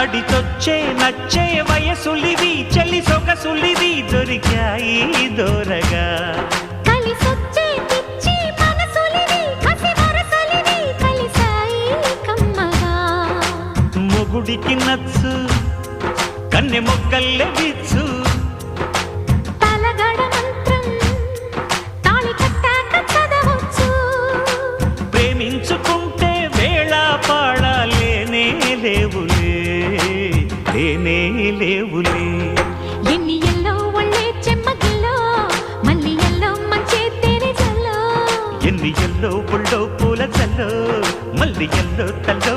నడిచొచ్చే నచ్చే వయసులివి చలి సొగసులివి దొరికాయి దూరగా కలిసొచ్చే పిచ్చి మనసులివి కసి వరసలివి కలిసాయి కమ్మగా మొగుడికి నచ్చు కన్నె మొగ్గల్లే విచ్చు తలగడ మంత్రం తాళి కట్టాక చదవచ్చు ప్రేమించుకుంటే వేళ పాడాలేనే లేవులే లేనే లేవులే ఎన్ని ఎల్లో ఒళ్ళే చెమ్మగిల్లో మళ్ళీ ఎల్లో మంచే తేనె జల్లో ఎన్ని ఎల్లో పుల్లో పూల చల్లో మళ్ళీ ఎల్లో తల్లో